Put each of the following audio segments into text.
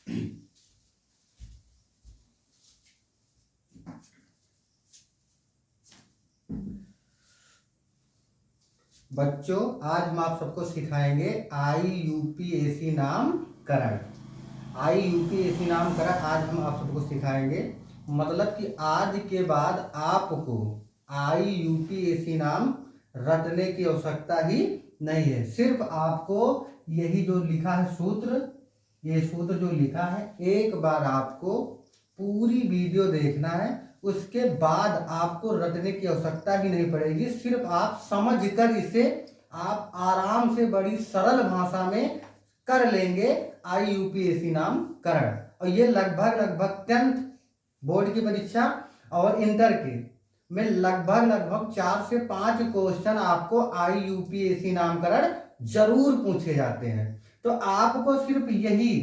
बच्चों, आज हम आप सबको सिखाएंगे IUPAC नामकरण। IUPAC नामकरण आज हम आप सबको सिखाएंगे। मतलब कि आज के बाद आपको IUPAC नाम रटने की आवश्यकता ही नहीं है। सिर्फ आपको यही जो लिखा है सूत्र, ये सूत्र जो लिखा है, एक बार आपको पूरी वीडियो देखना है। उसके बाद आपको रटने की आवश्यकता ही नहीं पड़ेगी। सिर्फ आप समझकर इसे आप आराम से बड़ी सरल भाषा में कर लेंगे IUPAC नामकरण। और ये लगभग 10th बोर्ड की परीक्षा और इंटर के में लगभग 4 से 5 क्वेश्चन आपको IUPAC नामकरण जरूर पूछे जाते हैं। तो आपको सिर्फ यही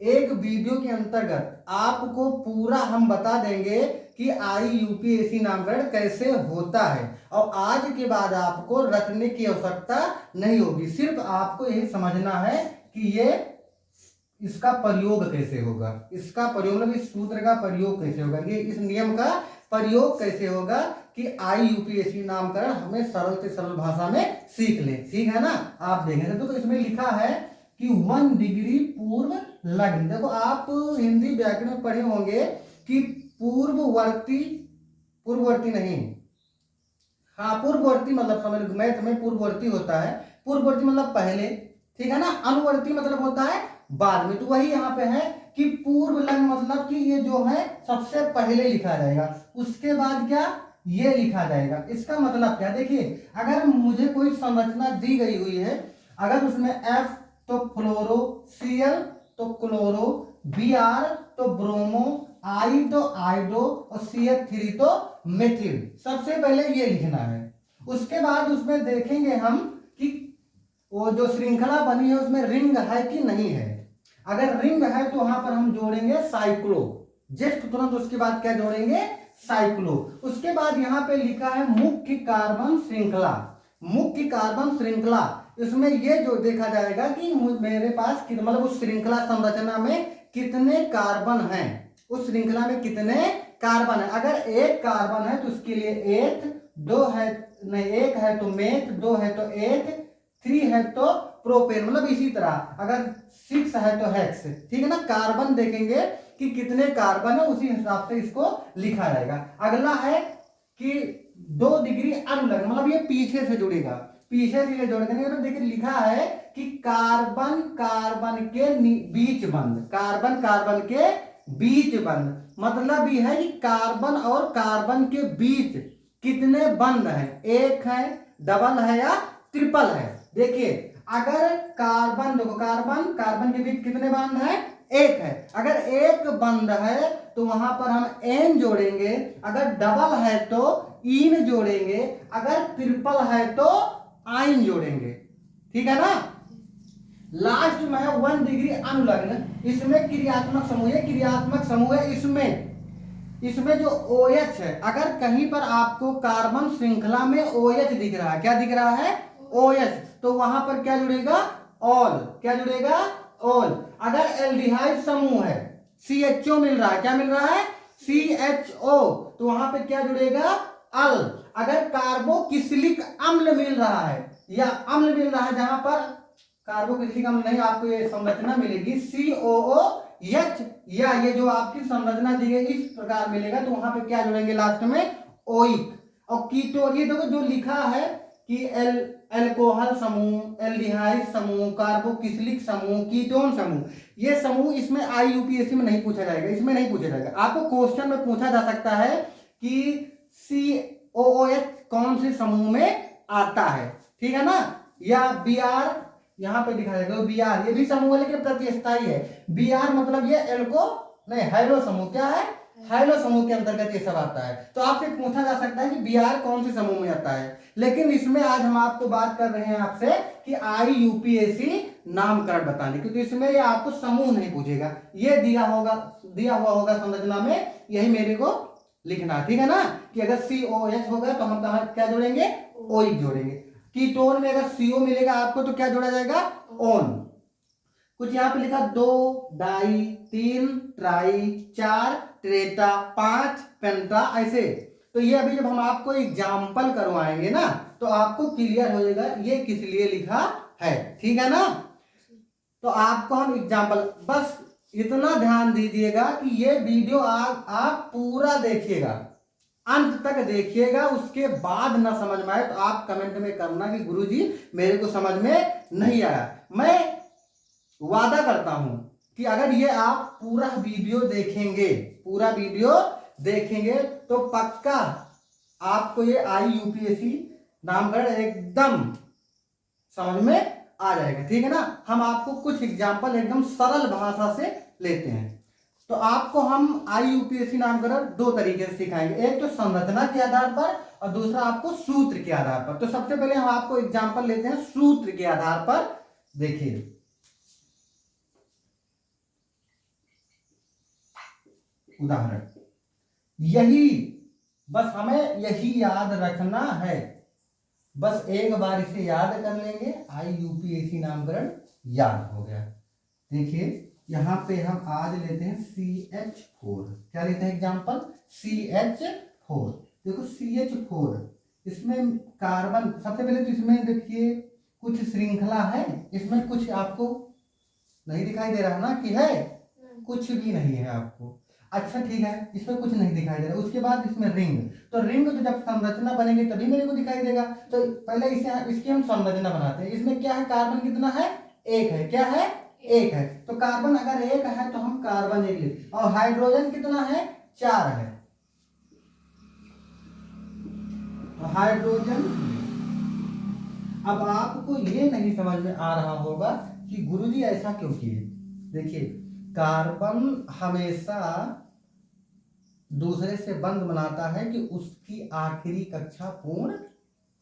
एक वीडियो के अंतर्गत आपको पूरा हम बता देंगे कि IUPAC नामकरण कैसे होता है। और आज के बाद आपको रटने की आवश्यकता नहीं होगी। सिर्फ आपको यही समझना है कि ये इसका प्रयोग कैसे होगा, इसका प्रयोग मतलब इस सूत्र का प्रयोग कैसे होगा, ये इस नियम का प्रयोग कैसे होगा कि IUPAC नामकरण हमें सरल से सरल भाषा में सीख ले। ठीक है ना। आप देखेंगे तो इसमें लिखा है कि 1 डिग्री पूर्व लग्न। देखो, आप हिंदी व्याकरण में पढ़े होंगे कि पूर्ववर्ती नहीं, हाँ पूर्ववर्ती मतलब समझ, मैथ में पूर्ववर्ती होता है। पूर्ववर्ती मतलब पहले, ठीक है ना। अनुवर्ती मतलब होता है बाद में। तो वही यहाँ पे है कि पूर्व लग्न मतलब कि ये जो है सबसे पहले लिखा जाएगा, उसके बाद क्या ये लिखा जाएगा। इसका मतलब क्या, देखिए अगर मुझे कोई संरचना दी गई हुई है, अगर उसमें F तो फ्लोरो, Cl तो क्लोरो, Br तो ब्रोमो, I तो आइडो और CH3 तो मेथिल, सबसे पहले ये लिखना है। उसके बाद उसमें देखेंगे हम कि वो जो श्रृंखला बनी है उसमें रिंग है कि नहीं है। अगर रिंग है तो वहां पर हम जोड़ेंगे साइक्लो, जस्ट तुरंत उसके बाद क्या जोड़ेंगे, साइक्लो। उसके बाद यहाँ पे लिखा है मुख्य कार्बन श्रृंखला। मुख्य कार्बन श्रृंखला, इसमें ये जो देखा जाएगा कि मेरे पास मतलब उस श्रृंखला संरचना में कितने कार्बन हैं, उस श्रृंखला में कितने कार्बन है। अगर एक कार्बन है तो उसके लिए एथ, दो है नहीं, एक है तो मेथ, दो है तो एथ, 3 है तो प्रोपेन, मतलब इसी तरह अगर 6 है तो हेक्स। ठीक है ना। कार्बन देखेंगे कि कितने कार्बन है, उसी हिसाब से इसको लिखा जाएगा। अगला है कि 2 डिग्री अनुलग्न, मतलब ये पीछे से जुड़ेगा, पीछे से ये जोड़ देंगे। तो देखिए लिखा है कि कार्बन कार्बन के बीच बंद, कार्बन कार्बन के बीच बंद, मतलब ये है कि कार्बन और कार्बन के बीच कितने बंद हैं, एक है, डबल है या ट्रिपल है। देखिए अगर कार्बन, देखो कार्बन कार्बन के बीच कितने बंद हैं, एक है। अगर एक बंद है तो वहां पर हम एन जोड़ेंगे, अगर डबल है तो इन जोड़ेंगे, अगर ट्रिपल है तो आइन जोड़ेंगे। ठीक है ना। लास्ट में है 1 डिग्री अनुलग्न, इसमें क्रियात्मक समूह है, क्रियात्मक समूह है। इसमें जो OH है, अगर कहीं पर आपको कार्बन श्रृंखला में OH दिख रहा है, क्या दिख रहा है, OH, तो वहां पर क्या जुड़ेगा, ऑल, क्या जुड़ेगा, ऑल। अगर एल्डिहाइड समूह है, CHO मिल रहा है, क्या मिल रहा है, CHO, तो वहां पे क्या जुड़ेगा, अल। अगर कार्बोक्सिलिक अम्ल मिल रहा है या अम्ल मिल रहा है, जहां पर कार्बोक्सिलिक अम्ल नहीं, आपको ये संरचना मिलेगी COOH, या ये जो आपकी संरचना दी गई इस प्रकार मिलेगा, तो वहां पे क्या जुड़ेंगे लास्ट में, ओइक। और कीटोन, ये देखो जो लिखा है कि एल्कोहल समूह, एल्डिहाइड समूह, कार्बोक्सिलिक समूह, कीटोन समूह, ये समूह इसमें IUPAC में नहीं पूछा जाएगा, इसमें नहीं पूछा जाएगा। आपको क्वेश्चन में पूछा जा सकता है कि COOH कौन से समूह में आता है, ठीक है ना, या Br, यहां पे दिखाया जाएगा Br, ये भी समूह है लेकिन प्रतिस्थाई है। Br मतलब ये एल्को नहीं, हाइड्रो समूह, क्या है, हाइड्रो समूह के अंतर्गत ये सब आता है। तो आपसे पूछा जा सकता है कि Br कौन से समूह में आता है। लेकिन इसमें आज हम आपको बात कर रहे हैं आपसे कि IUPAC नामकरण बताने, क्योंकि इसमें ये आपको समूह नहीं पूछेगा, ये दिया हुआ होगा संरचना में, यही मेरे को लिखना, ठीक है ना। कि अगर COH होगा तो हम कहा क्या जोड़ेंगे, OH जोड़ेंगे। कीटोन में अगर CO मिलेगा आपको तो क्या जोड़ा जाएगा, ओन। कुछ यहाँ पे लिखा 2 डाई, 3 ट्राई, 4 ट्रेटा, 5 पेंटा, ऐसे। तो ये अभी जब हम आपको एग्जाम्पल करवाएंगे ना तो आपको क्लियर हो जाएगा ये किस लिए लिखा है, ठीक है ना। तो आपको हम एग्जाम्पल, बस इतना ध्यान दीजिएगा कि ये वीडियो आप पूरा देखिएगा, अंत तक देखिएगा, उसके बाद ना समझ में आए तो आप कमेंट में करना कि गुरुजी मेरे को समझ में नहीं आया। मैं वादा करता हूं कि अगर ये आप पूरा वीडियो देखेंगे, पूरा वीडियो देखेंगे तो पक्का आपको ये IUPAC नामकरण एकदम समझ में आ जाएगा, ठीक है ना। हम आपको कुछ एग्जाम्पल एकदम सरल भाषा से लेते हैं। तो आपको हम IUPAC नामकरण 2 तरीके से सिखाएंगे, एक तो संरचना के आधार पर और दूसरा आपको सूत्र के आधार पर। तो सबसे पहले हम आपको एग्जाम्पल लेते हैं सूत्र के आधार पर। देखिए उदाहरण, यही, बस हमें यही याद रखना है, बस एक बार इसे याद कर लेंगे, IUPAC नामकरण याद हो गया। देखिए यहां पे हम आज लेते हैं CH4, क्या लेते हैं एग्जांपल, CH4। देखो CH4, इसमें कार्बन, सबसे पहले तो इसमें देखिए कुछ श्रृंखला है, इसमें कुछ आपको नहीं दिखाई दे रहा ना कि है, कुछ भी नहीं है आपको, अच्छा ठीक है, इसमें कुछ नहीं दिखाई दे रहा। उसके बाद इसमें रिंग, तो रिंग तो जब संरचना बनेगी तभी मेरे को दिखाई देगा। तो पहले इसे, इसकी हम संरचना बनाते हैं। इसमें क्या है, कार्बन कितना है, 1 है, क्या है, 1 है। तो कार्बन अगर 1 है तो हम कार्बन 1 लिखते, और हाइड्रोजन कितना है, 4 है, तो हाइड्रोजन। अब आपको ये नहीं समझ में आ रहा होगा कि गुरुजी ऐसा क्यों किए। देखिए कार्बन हमेशा दूसरे से बंद बनाता है कि उसकी आखिरी कक्षा पूर्ण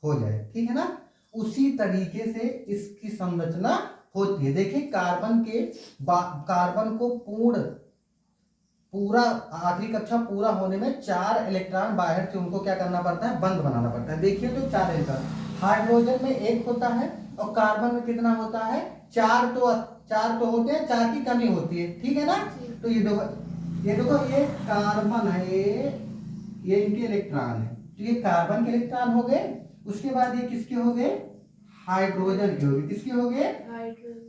हो जाए, ठीक है ना। उसी तरीके से इसकी संरचना होती है। देखिए कार्बन को पूरा आखिरी कक्षा पूरा होने में 4 इलेक्ट्रॉन बाहर से उनको क्या करना पड़ता है, बंद बनाना पड़ता है। देखिए तो 4 इलेक्ट्रॉन, हाइड्रोजन में 1 होता है और कार्बन में कितना होता है, 4 तो होते हैं, 4 की कमी होती है, ठीक है ना। तो ये देखो ये कार्बन है, ये इनके इलेक्ट्रॉन है, तो ये कार्बन के इलेक्ट्रॉन हो गए। उसके बाद ये किसके हो गए, हाइड्रोजन के हो गए, किसके हो गए,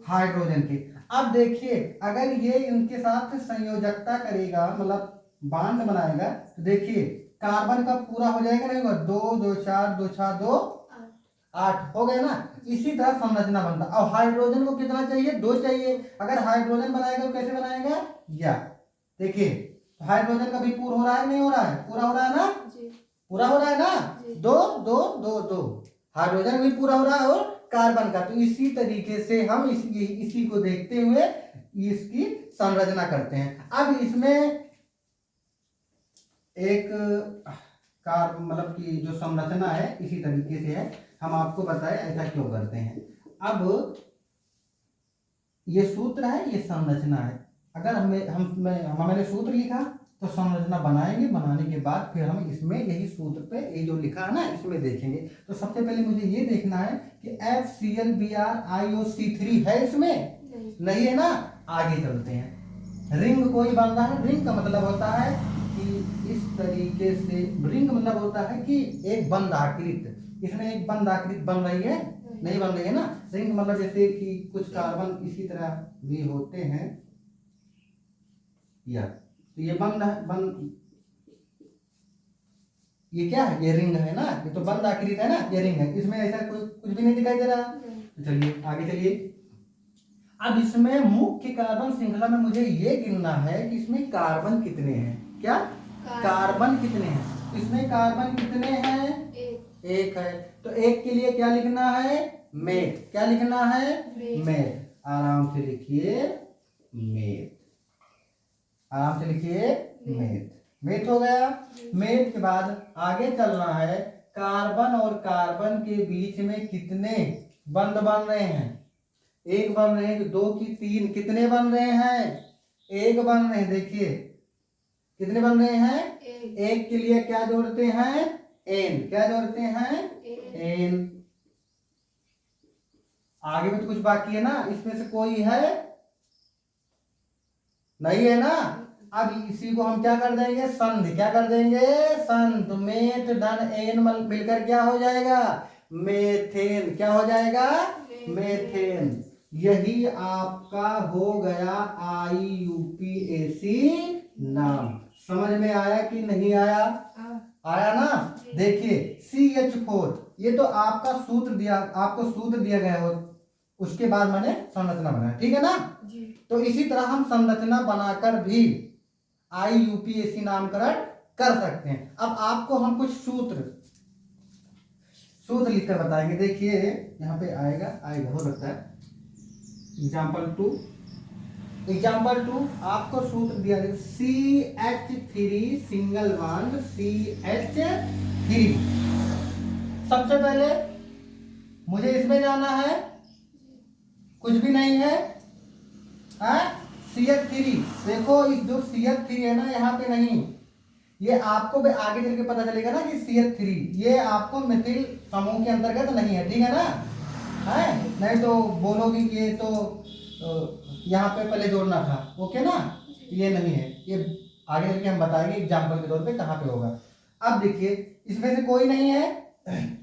हाइड्रोजन के। अब देखिए अगर ये इनके साथ संयोजकता करेगा, मतलब बांड बनाएगा, तो देखिए कार्बन का पूरा हो जाएगा, नहीं होगा, 2 2 4 2 4 2 8 हो गया ना। इसी तरह संरचना बनता। अब हाइड्रोजन को कितना चाहिए, 2 चाहिए। अगर हाइड्रोजन बनाएगा तो कैसे बनाएगा, या देखिए हाइड्रोजन का भी पूरा हो रहा है, नहीं हो रहा है, पूरा हो रहा है ना, पूरा हो रहा है ना, 2 2 2 2, हाइड्रोजन भी पूरा हो रहा है और कार्बन का। तो इसी तरीके से हम इसी को देखते हुए इसकी संरचना करते हैं। अब इसमें एक मतलब कि जो संरचना है इसी तरीके से है, हम आपको बताएं ऐसा क्यों करते हैं। अब ये सूत्र है, ये संरचना है। अगर मैंने सूत्र लिखा तो संरचना बनाएंगे, बनाने के बाद फिर हम इसमें यही सूत्र पे ये जो लिखा है ना इसमें देखेंगे। तो सबसे पहले मुझे ये देखना है कि FClBrIOC3 है इसमें, नहीं है ना। आगे चलते हैं, रिंग कोई बन रहा है, रिंग का मतलब होता है कि इस तरीके से, रिंग मतलब होता है कि एक बंद आकृति, इसमें एक बंद आकृति बन रही है, नहीं बन रही है ना। रिंग मतलब जैसे कि कुछ कार्बन इसी तरह भी होते हैं, या तो ये ये क्या है, ये रिंग है ना, ये तो बंद आकृति है ना, ये रिंग है। इसमें ऐसा कुछ भी नहीं दिखाई दे रहा। तो चलिए आगे चलिए। अब इसमें मुख्य कार्बन श्रृंखला में मुझे ये गिनना है कि इसमें कार्बन कितने हैं, क्या कार्बन कितने हैं, इसमें कार्बन कितने हैं, 1 है। तो 1 के लिए क्या लिखना है, मेथ, क्या लिखना है, मेथ। आराम से लिखिए मेथ, आराम से लिखिए मेथ, मेथ हो गया। मेथ के बाद आगे चलना है, कार्बन और कार्बन के बीच में कितने बंध बन रहे हैं, 1 बन रहे हैं, 2 की 3, कितने बन रहे हैं, 1 बन रहे हैं। देखिए कितने बन रहे हैं, 1 के लिए क्या जोड़ते हैं, एन, क्या जोड़ते हैं, एन। आगे में तो कुछ बाकी है ना, इसमें से कोई है नहीं है ना। अब इसी को हम क्या कर देंगे, संधि, क्या कर देंगे, संध, मेथ धन एन मिलकर क्या हो जाएगा, मेथेन, क्या हो जाएगा, मेथेन। यही आपका हो गया IUPAC नाम। समझ में आया कि नहीं आया, आया ना। देखिए CH4, ये तो आपका सूत्र दिया, आपको सूत्र दिया गया हो, उसके बाद मैंने संरचना बनाया, ठीक है ना। तो इसी तरह हम संरचना बनाकर भी IUPAC नामकरण कर सकते हैं। अब आपको हम कुछ सूत्र लिखकर बताएंगे। देखिए यहाँ पे आएगा हो सकता है। एग्जाम्पल टू आपको सूत्र दिया है CH3 सिंगल बॉन्ड CH3। सबसे पहले मुझे इसमें जाना है, कुछ भी नहीं है, CH3। देखो इस जो CH3 है ना, यहाँ पे नहीं, ये आपको आगे चल के पता चलेगा ना कि CH3 ये आपको मिथिल समूह के अंतर्गत नहीं है, ठीक है ना, है नहीं तो बोलोगी कि ये तो यहाँ पे पहले जोड़ना था, ओके ना, ये नहीं है, ये आगे चल के हम बताएंगे एग्जाम्पल के तौर पे कहाँ पे होगा। अब देखिए इसमें से कोई नहीं है,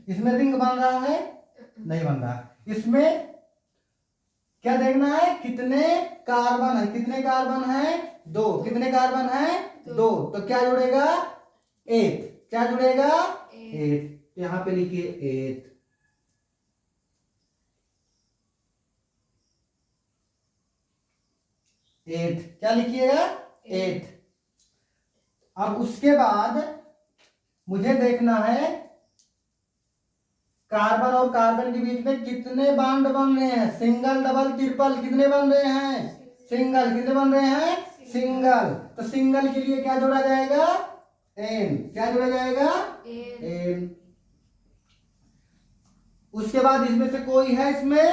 इसमें रिंग बन रहा है, नहीं बन रहा। इसमें क्या देखना है, कितने कार्बन है, कितने कार्बन है, 2, कितने कार्बन है, 2, तो क्या जुड़ेगा, 8, क्या जुड़ेगा, 8। यहाँ पे लिखिए 8, क्या लिखिएगा, 8। अब उसके बाद मुझे देखना है कार्बन और कार्बन के बीच में कितने बॉन्ड बन रहे हैं, सिंगल डबल ट्रिपल, कितने बन रहे हैं, सिंगल, कितने बन रहे हैं, सिंगल। तो सिंगल के लिए क्या जोड़ा जाएगा, N, क्या जोड़ा जाएगा, N। उसके बाद इसमें से कोई है, इसमें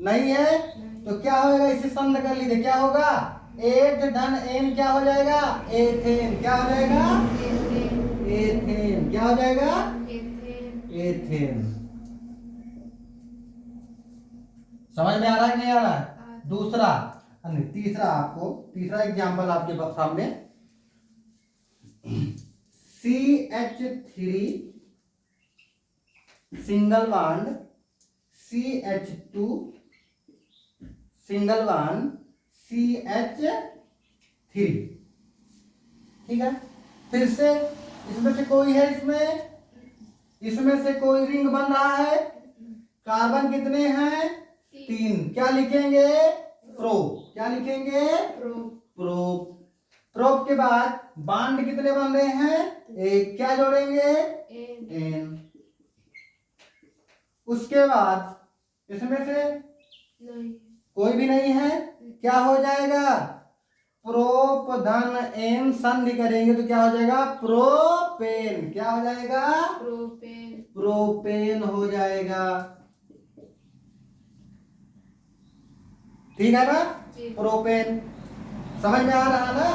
नहीं है, तो क्या होगा, इसे संध कर लीजिए, क्या होगा, 8 धन N, क्या हो जाएगा, एथेन, क्या हो जाएगा, एथेन, क्या हो जाएगा, एथेन। समझ में आ रहा है कि नहीं आ रहा है। दूसरा तीसरा एग्जांपल आपके सामने, CH3 single bond CH2 single bond CH3, ठीक है। फिर से इसमें से कोई है, इसमें से कोई रिंग बन रहा है, कार्बन कितने हैं, 3, क्या लिखेंगे, प्रो, क्या लिखेंगे, प्रोप के बाद बॉन्ड कितने बन रहे हैं, एक, क्या जोड़ेंगे, N। उसके बाद इसमें से कोई भी नहीं है, क्या हो जाएगा, प्रोप धन N संधि करेंगे तो क्या हो जाएगा, प्रोपेन, क्या हो जाएगा, प्रोपेन हो जाएगा, ठीक है ना, प्रोपेन। समझ में आ रहा ना।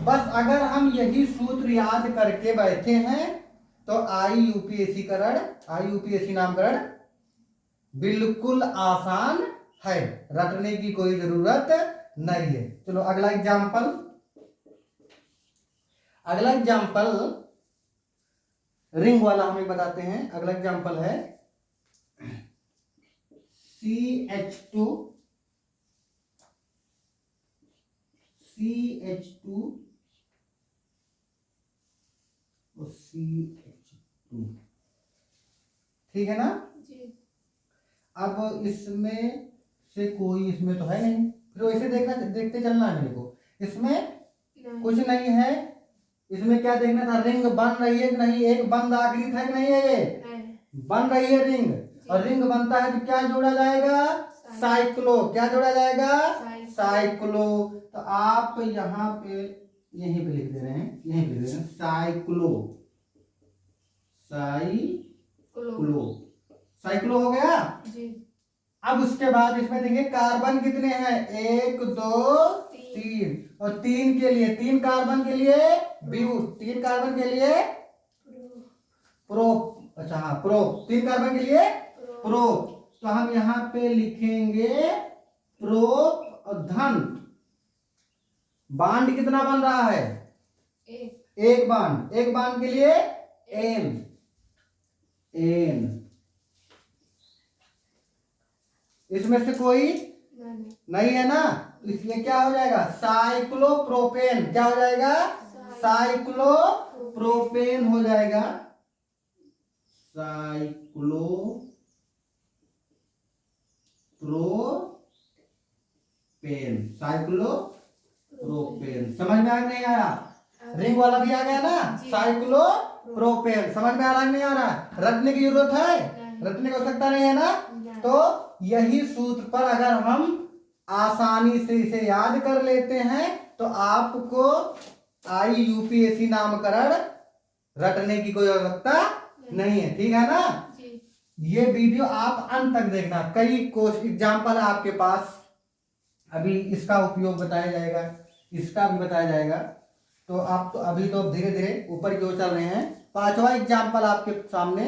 बस अगर हम यही सूत्र याद करके बैठे हैं तो IUPAC नामकरण बिल्कुल आसान है, रटने की कोई जरूरत नहीं है। चलो अगला एग्जाम्पल रिंग वाला हमें बताते हैं। अगला एग्जाम्पल है CH2 और CH2, ठीक है ना। अब इसमें से कोई, इसमें तो है नहीं, फिर वैसे देखते चलना है मेरे को। इसमें कुछ नहीं है, इसमें क्या देखना था, रिंग बन रही है कि नहीं, एक बंद आखिरी था कि नहीं है, ये बन रही है रिंग, और रिंग बनता है तो क्या जोड़ा जाएगा, साइक्लो, क्या जोड़ा जाएगा, साइक्लो। तो आप यहाँ पे यहीं पे लिख दे रहे हैं, साइक्लो हो गया जी। अब उसके बाद इसमें देंगे कार्बन कितने हैं, 1 2 3, और 3 के लिए, 3 कार्बन के लिए ब्यूट, 3 कार्बन के लिए प्रोप, अच्छा हाँ प्रोप, 3 कार्बन के लिए प्रोप। तो हम यहाँ पे लिखेंगे प्रोप और धन बांड कितना बन रहा है? एक बांड। एक बांड के लिए एन। इसमें से कोई नहीं है ना, तो इसलिए क्या हो जाएगा? साइक्लोप्रोपेन। क्या हो जाएगा? साइक्लोप्रोपेन हो जाएगा। साइक्लोप्रोपेन समझ में आ गया नहीं आया? रिंग वाला भी आ गया ना, साइक्लोप्रोपेन। समझ में आ रहा नहीं आ रहा? रटने की जरूरत है? रटने की आवश्यकता नहीं है ना। तो यही सूत्र पर अगर हम आसानी से इसे याद कर लेते हैं तो आपको IUPAC नामकरण रटने की कोई आवश्यकता नहीं है। ठीक है ना? ये वीडियो आप अंत तक देखना। कई एग्जाम्पल है आपके पास, अभी इसका उपयोग बताया जाएगा, इसका भी बताया जाएगा। तो आप तो अभी तो धीरे धीरे ऊपर की ओर चल रहे हैं। 5वां एग्जाम्पल आपके सामने।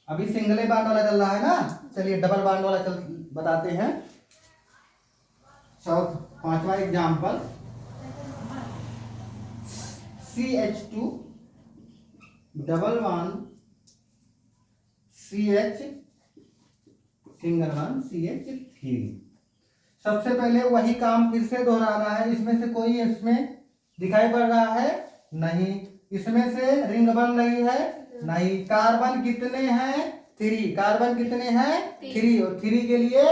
अभी सिंगल बांड वाला चल रहा है ना, चलिए डबल बांड वाला बताते हैं। 5वां example, CH2 double bond CH single bond CH3। सबसे पहले वही काम फिर से दोहराना है। इसमें से कोई इसमें दिखाई पड़ रहा है? नहीं। इसमें से रिंग बन रही है? नहीं। कार्बन कितने हैं? 3। कार्बन कितने हैं? 3। और 3 के लिए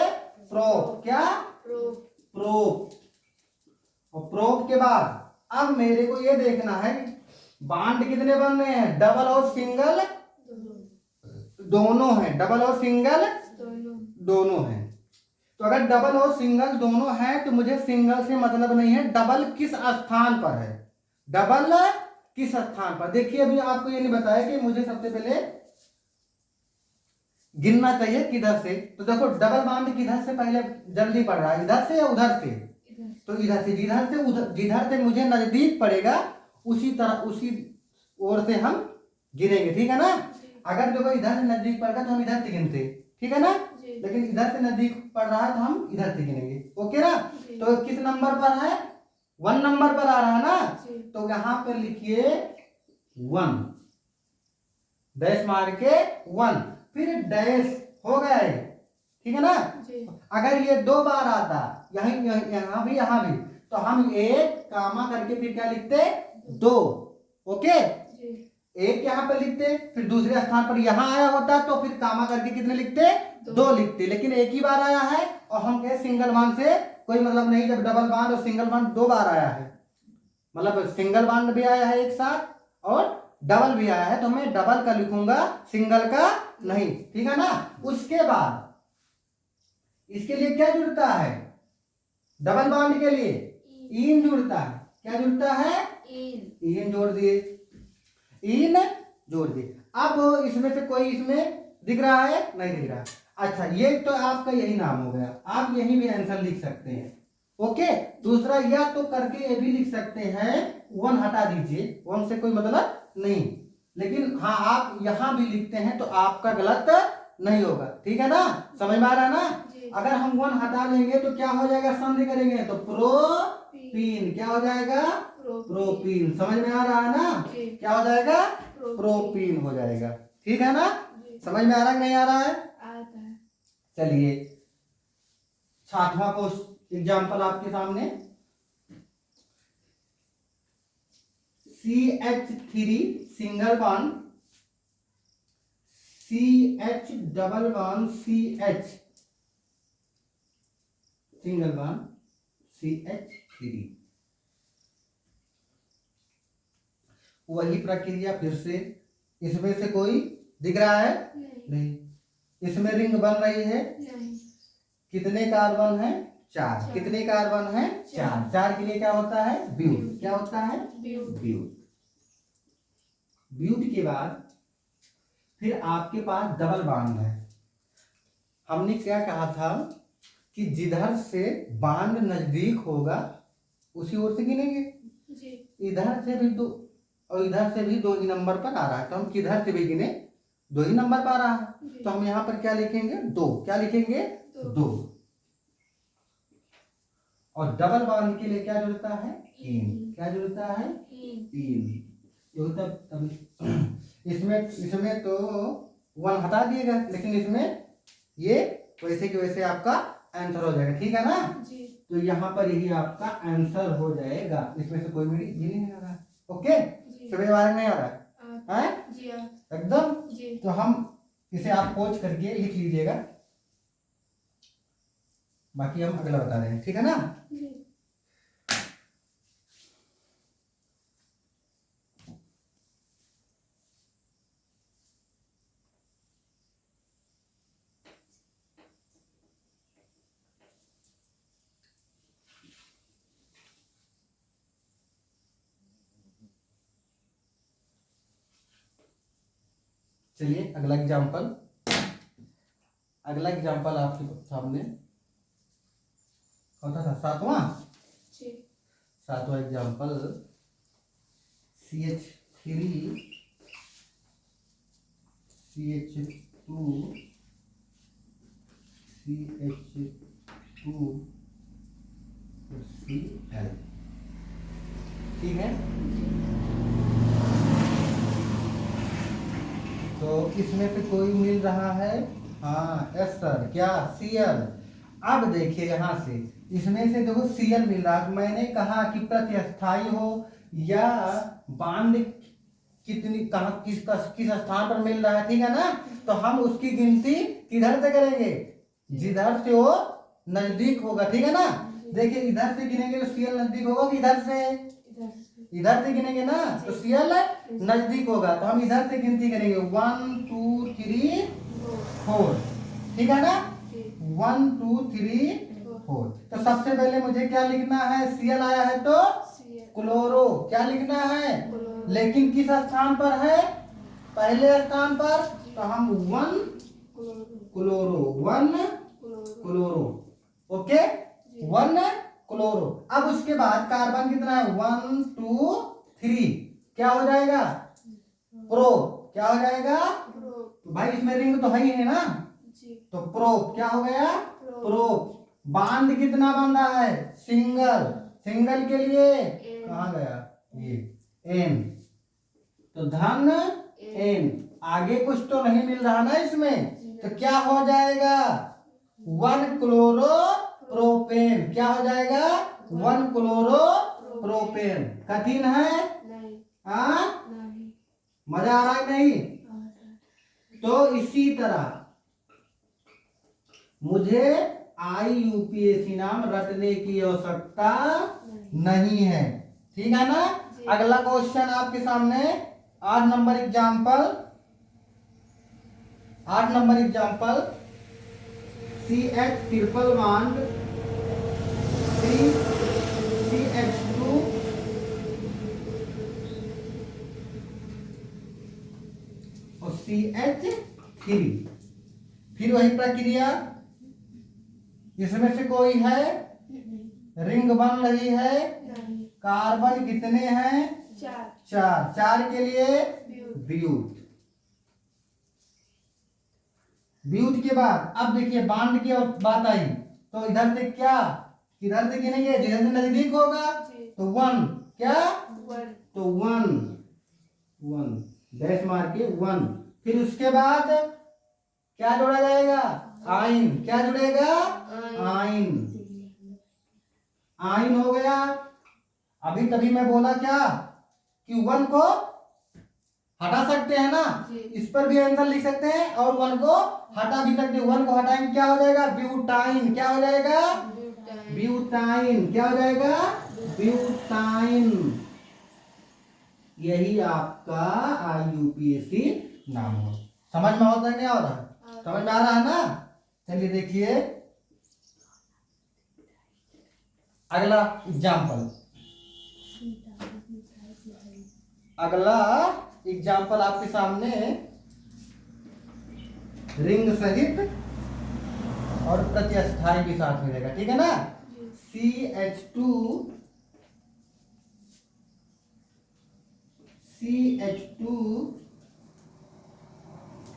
प्रोप। क्या? प्रोप। और प्रोप के बाद अब मेरे को ये देखना है बांड कितने बन रहे हैं? डबल और सिंगल दोनों हैं। डबल और सिंगल दोनों हैं। तो अगर डबल और सिंगल दोनों हैं तो मुझे सिंगल से मतलब नहीं है, डबल किस स्थान पर है। डबल किस स्थान पर? देखिए अभी आपको ये नहीं बताया कि मुझे सबसे पहले गिनना चाहिए किधर से। तो देखो डबल बांड किधर से पहले जल्दी पड़ रहा है, इधर से या उधर से? तो इधर से। जिधर से उधर, जिधर से मुझे नजदीक पड़ेगा उसी तरह उसी ओर से हम गिनेंगे। ठीक है ना? अगर देखो इधर से नजदीक पड़ेगा तो हम इधर से गिनते। ठीक है ना? लेकिन इधर से नजदीक पड़ रहा है तो हम इधर से गिनेंगे। ओके ना? तो किस नंबर पर है? 1 नंबर पर आ रहा है ना, तो यहां पर लिखिए 1, डैश मार के 1, फिर डैश हो गए। ठीक है ना? अगर ये 2 बार आता, यहां भी यहां भी, तो हम एक कामा करके फिर क्या लिखते? 2। ओके, एक यहां पे लिखते, फिर दूसरे स्थान पर यहां आया होता तो फिर कामा करके कितने लिखते? 2 लिखते। लेकिन एक ही बार आया है और हम कहे सिंगल बांड से कोई मतलब नहीं। जब डबल बांड और सिंगल बांड 2 बार आया है, मतलब सिंगल बांड भी आया है एक साथ और डबल भी आया है, तो मैं डबल का लिखूंगा, सिंगल का नहीं। ठीक है ना? उसके बाद इसके लिए क्या जुड़ता है? डबल बांड के लिए इन जुड़ता है। क्या जुड़ता है? इन जोड़ दिए। इन जोड़ दिए। अब इसमें से कोई इसमें दिख रहा है? नहीं दिख रहा। अच्छा, ये तो आपका यही नाम हो गया। आप यही भी आंसर लिख सकते हैं। ओके, दूसरा या तो करके ये भी लिख सकते हैं, 1 हटा दीजिए, 1 से कोई मतलब नहीं। लेकिन हाँ, आप यहां भी लिखते हैं तो आपका गलत नहीं होगा। ठीक है ना? समझ में आ रहा है ना? अगर हम 1 हटा लेंगे तो क्या हो जाएगा? संधि करेंगे तो प्रोपीन। क्या हो जाएगा? प्रोपीन। समझ में आ रहा है ना? क्या हो जाएगा? प्रोपीन हो जाएगा। ठीक है ना? समझ में आ रहा है कि नहीं आ रहा है? चलिए 6वां क्वेश्चन एग्जाम्पल आपके सामने, CH3 single bond CH double bond CH single bond CH3। वही प्रक्रिया फिर से। इसमें से कोई दिख रहा है? नहीं। इसमें रिंग बन रही है? कितने कार्बन है? 4। कितने कार्बन है? 4। 4 के लिए क्या होता है? ब्यूट। क्या होता है? ब्यूट। ब्यूट के बाद फिर आपके पास डबल बांड है। हमने क्या कहा था कि जिधर से बांड नजदीक होगा उसी ओर से गिनेंगे। इधर से भी 2 और इधर से भी 2 ही नंबर पर आ रहा है, तो हम किधर से भी गिने 2 ही नंबर पर आ रहा है, तो हम यहाँ पर क्या लिखेंगे? 2। क्या लिखेंगे? 2। और डबल बॉन्ड के लिए क्या जुड़ता है? इन। क्या जुड़ता है? इन। ये होता तभी इसमें तो वन हटा दिएगा, लेकिन इसमें ये वैसे के वैसे आपका आंसर हो जाएगा। ठीक है ना जी। तो यहाँ पर यही आपका आंसर हो जाएगा। इसमें से कोई मेरी ये नहीं आ रहा। ओके, समझ में नहीं आ रहा है जी? एकदम जी। तो हम इसे आप पोच करके लिख लीजिएगा, बाकी हम अगला बता रहे हैं। ठीक है ना जी। चलिए अगला एग्जाम्पल आपके सामने कौन था? सातवां example CH3 CH2 CH2 Cl। ठीक है, तो इसमें से कोई मिल रहा है? हाँ यस सर, क्या? Cl। अब देखिए यहाँ से इसमें से देखो Cl मिल रहा है। मैंने कहा कि प्रतिस्थाई हो या बांड कितनी कहाँ किस स्थान पर मिल रहा है, ठीक है ना? तो हम उसकी गिनती किधर से करेंगे? जिधर से वो नजदीक होगा। ठीक है ना? देखिए इधर से गिनेंगे तो Cl नजदीक होगा कि इधर से? इधर से गिनेंगे ना तो Cl नजदीक होगा, तो हम इधर से गिनती करेंगे 1 2 3 4। ठीक है ना? 1 2 3 4। तो सबसे पहले मुझे क्या लिखना है? Cl आया है तो क्लोरो क्या लिखना है? लेकिन किस स्थान पर है? पहले स्थान पर, तो हम 1 क्लोरो। Okay, 1 chloro. अब उसके बाद कार्बन कितना है? 1 2 3। क्या हो जाएगा? प्रो। क्या हो जाएगा? तो भाई इसमें रिंग तो है ही ना, तो प्रो क्या हो गया? प्रो। बांड कितना बन रहा है? सिंगल के लिए कहाँ गया ये? एन। तो धन एन। आगे कुछ तो नहीं मिल रहा ना इसमें, तो क्या हो जाएगा? 1 क्लोरो प्रोपेन। क्या हो जाएगा? 1 क्लोरो प्रोपेन। कठिन है? हाँ, मजा आ रहा है नहीं? तो इसी तरह मुझे IUPAC नाम रटने की आवश्यकता नहीं है। ठीक है ना? अगला क्वेश्चन आपके सामने 8 number example CH triple bond CH2 और CH3। फिर वही प्रक्रिया, इसमें से कोई है? रिंग बन रही है। कार्बन कितने हैं? 4 के लिए ब्यूट के बाद अब देखिए बांड की बात आई, तो इधर से क्या किधर से गिनेंगे? जिधर से नजदीक होगा तो 1। क्या? तो 1 डैश मार के 1। फिर उसके बाद क्या जोड़ा जाएगा? आइन। क्या जुड़ेगा? आइन हो गया। अभी तभी मैं बोला क्या कि 1 को हटा सकते हैं ना, इस पर भी आंसर लिख सकते हैं और 1 को हटा भी सकते हैं। 1 को हटाएंगे क्या हो जाएगा? ब्यूटाइन। क्या हो जाएगा? ब्यूटाइन। क्या हो जाएगा? ब्यूटाइन। यही आपका IUPAC नाम हो। समझ में होता है नहीं आ रहा? समझ में आ रहा है ना? चलिए देखिए अगला एग्जाम्पल आपके सामने रिंग सहित और प्रतिस्थाई के साथ मिलेगा। ठीक है ना? CH2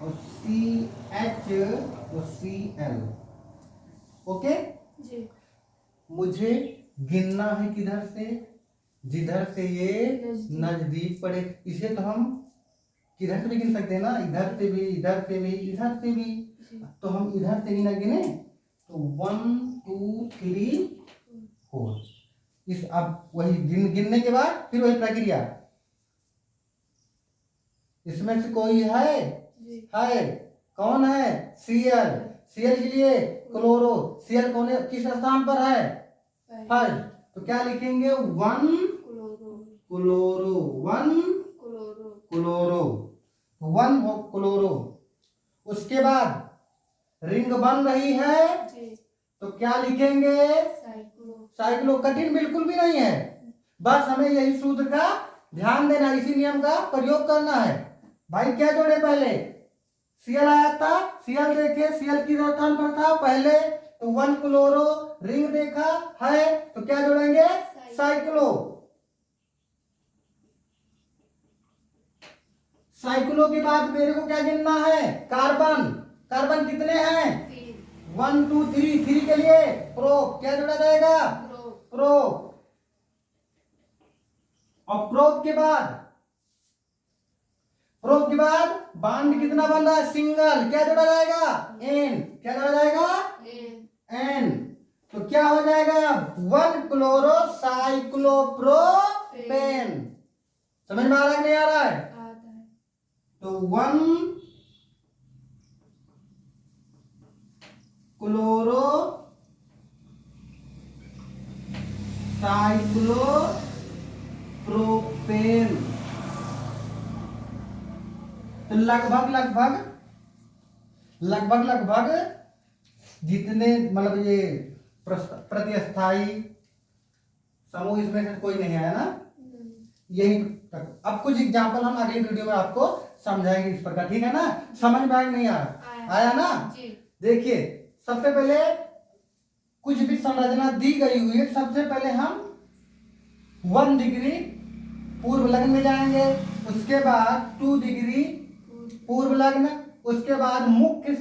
और CH और Cl। ओके जी। मुझे गिनना है किधर से, जिधर से ये नजदीक पड़े। इसे तो हम किधर से भी गिन सकते हैं ना, इधर से भी, इधर से भी, इधर से भी। तो हम इधर से ही ना गिने, तो 1 2 3 4। इस अब वही गिनने के बाद फिर वही प्रक्रिया। इसमें से कोई है कौन है? Cl। Cl के लिए क्लोरो। Cl कौन है, किस स्थान पर है? फर्स्ट। तो क्या लिखेंगे? 1 क्लोरो, 1 क्लोरो, 1 हो क्लोरो। उसके बाद रिंग बन रही है, तो क्या लिखेंगे? साइक्लो। कठिन बिल्कुल भी नहीं है, बस हमें यही सूत्र का ध्यान देना, इसी नियम का प्रयोग करना है। भाई क्या जोड़े पहले? Cl आया था, Cl देखे, Cl किस स्थान पर था पहले, तो 1 क्लोरो। रिंग देखा है, तो क्या जोड़ेंगे? साइक्लो। साइक्लो के बाद मेरे को क्या गिनना है? कार्बन। कार्बन कितने हैं? 1 2 3। 3 के लिए प्रो, क्या जोड़ा जाएगा? प्रो। और प्रोप के बाद बॉन्ड कितना बन रहा है? सिंगल, क्या जोड़ा जाएगा? एन। क्या जोड़ा जाएगा? एन। तो क्या हो जाएगा? 1 क्लोरो साइक्लोप्रोपेन। समझ में आ रहा है कि नहीं आ रहा है? तो 1 क्लोरो साइक्लोप्रोपेन। तो लगभग जितने मतलब ये प्रतिस्थाई समूह, इसमें से कोई नहीं आया ना, यही तक। अब कुछ एग्जाम्पल हम अगली वीडियो में आपको समझाएंगे इस प्रकार, ठीक है ना? समझ में आया नहीं आया ना? देखिए, सबसे पहले कुछ भी संरचना दी गई हुई है, सबसे पहले हम 1 डिग्री पूर्व लग्न में जाएंगे, उसके बाद 2 डिग्री पूर्व लग्न, उसके बाद मुख्य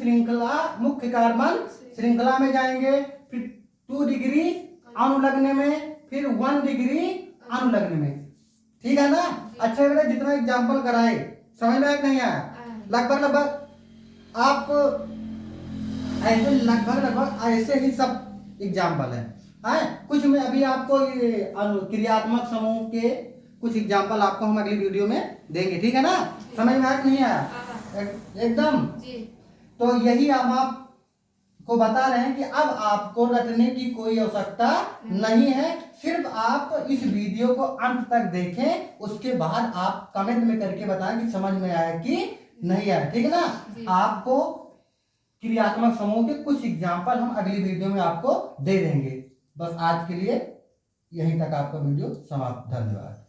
कार्बन श्रृंखला में जाएंगे, फिर 2 डिग्री अनुलग्न में, फिर 1 डिग्री अनुलग्न में। ठीक है ना? अच्छा लगा जितना एग्जाम्पल कराए, समझ में आया कि नहीं आया? लगभग आप लगभग ऐसे ही सब एग्जाम्पल है। कुछ में अभी आपको ये क्रियात्मक समूह के कुछ एग्जाम्पल आपको हम अगली वीडियो में देंगे, ठीक है ना? समझ में आया कि नहीं आया? एकदम। तो यही हम आपको बता रहे हैं कि अब आपको रटने की कोई आवश्यकता नहीं है, सिर्फ आप इस वीडियो को अंत तक देखें, उसके बाद आप कमेंट में करके बताएं कि समझ में आया कि नहीं आया, ठीक है ना? आपको क्रियात्मक समूह के कुछ एग्जाम्पल हम अगली वीडियो में आपको दे देंगे। बस आज के लिए यहीं तक आपका वीडियो समाप्त। धन्यवाद।